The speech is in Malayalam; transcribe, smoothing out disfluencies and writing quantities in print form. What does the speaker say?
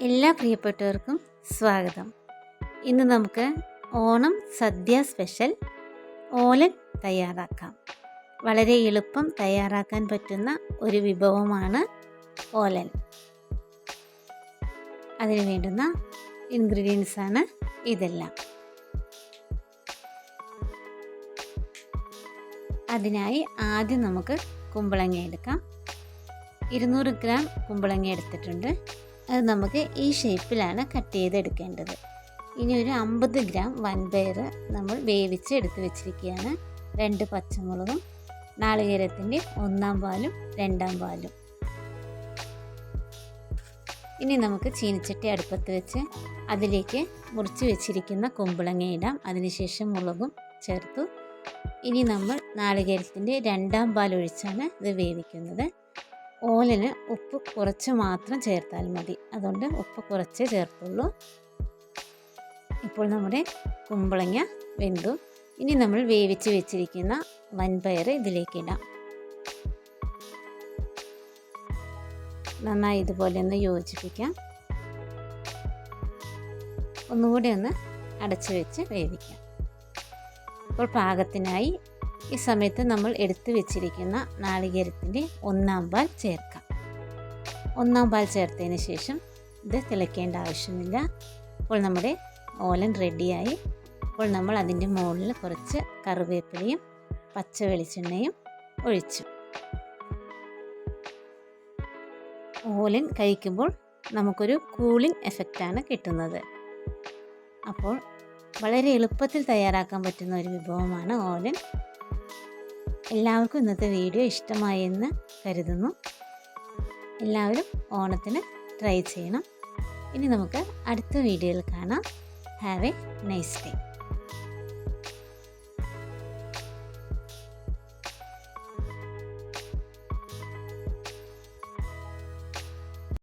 എല്ലാ പ്രിയപ്പെട്ടവർക്കും സ്വാഗതം. ഇന്ന് നമുക്ക് ഓണം സദ്യ സ്പെഷ്യൽ ഓലൻ തയ്യാറാക്കാം. വളരെ എളുപ്പം തയ്യാറാക്കാൻ പറ്റുന്ന ഒരു വിഭവമാണ് ഓലൻ. അതിന് വേണ്ടുന്ന ഇൻഗ്രീഡിയൻസ് ആണ് ഇതെല്ലാം. അതിനായി ആദ്യം നമുക്ക് കുമ്പളങ്ങ എടുക്കാം. 200 ഗ്രാം കുമ്പളങ്ങ എടുത്തിട്ടുണ്ട്. അത് നമുക്ക് ഈ ഷേപ്പിലാണ് കട്ട് ചെയ്തെടുക്കേണ്ടത്. ഇനി ഒരു 50 ഗ്രാം വൻപയർ നമ്മൾ വേവിച്ച് എടുത്ത് വെച്ചിരിക്കുകയാണ്. 2 പച്ചമുളകും നാളികേരത്തിൻ്റെ 1-ാം പാലും 2-ാം പാലും. ഇനി നമുക്ക് ചീനിച്ചട്ടി അടുപ്പത്ത് വെച്ച് അതിലേക്ക് മുറിച്ച് വെച്ചിരിക്കുന്ന കുമ്പളങ്ങ ഇടാം. അതിനുശേഷം മുളകും ചേർത്തു. ഇനി നമ്മൾ നാളികേരത്തിൻ്റെ 2-ാം പാൽ ഒഴിച്ചാണ് ഇത് വേവിക്കുന്നത്. ഓലന് ഉപ്പ് കുറച്ച് മാത്രം ചേർത്താൽ മതി, അതുകൊണ്ട് ഉപ്പ് കുറച്ചേ ചേർത്തുള്ളൂ. ഇപ്പോൾ നമ്മുടെ കുമ്പളങ്ങ വെന്തു. ഇനി നമ്മൾ വേവിച്ച് വെച്ചിരിക്കുന്ന വൻപയർ ഇതിലേക്ക് ഇടാം. നന്നായി ഇതുപോലെ ഒന്ന് യോജിപ്പിക്കാം. ഒന്നുകൂടി ഒന്ന് അടച്ചു വെച്ച് വേവിക്കാം. ഇപ്പോൾ പാകത്തിനായി ഈ സമയത്ത് നമ്മൾ എടുത്തു വെച്ചിരിക്കുന്ന നാളികേരത്തിൻ്റെ 1-ാം പാൽ ചേർക്കാം. 1-ാം പാൽ ചേർത്തതിന് ശേഷം ഇത് തിളയ്ക്കേണ്ട ആവശ്യമില്ല. ഇപ്പോൾ നമ്മുടെ ഓലൻ റെഡിയായി. ഇപ്പോൾ നമ്മൾ അതിൻ്റെ മുകളിൽ കുറച്ച് കറിവേപ്പിലയും പച്ച വെളിച്ചെണ്ണയും ഒഴിച്ചു. ഓലൻ കഴിക്കുമ്പോൾ നമുക്കൊരു കൂളിംഗ് എഫക്റ്റാണ് കിട്ടുന്നത്. അപ്പോൾ വളരെ എളുപ്പത്തിൽ തയ്യാറാക്കാൻ പറ്റുന്ന ഒരു വിഭവമാണ് ഓലൻ. എല്ലാവർക്കും ഇന്നത്തെ വീഡിയോ ഇഷ്ടമായി എന്ന് കരുതുന്നു. എല്ലാവരും ഓണത്തിന് ട്രൈ ചെയ്യണം. ഇനി നമുക്ക് അടുത്ത വീഡിയോയിൽ കാണാം. Have A nice day.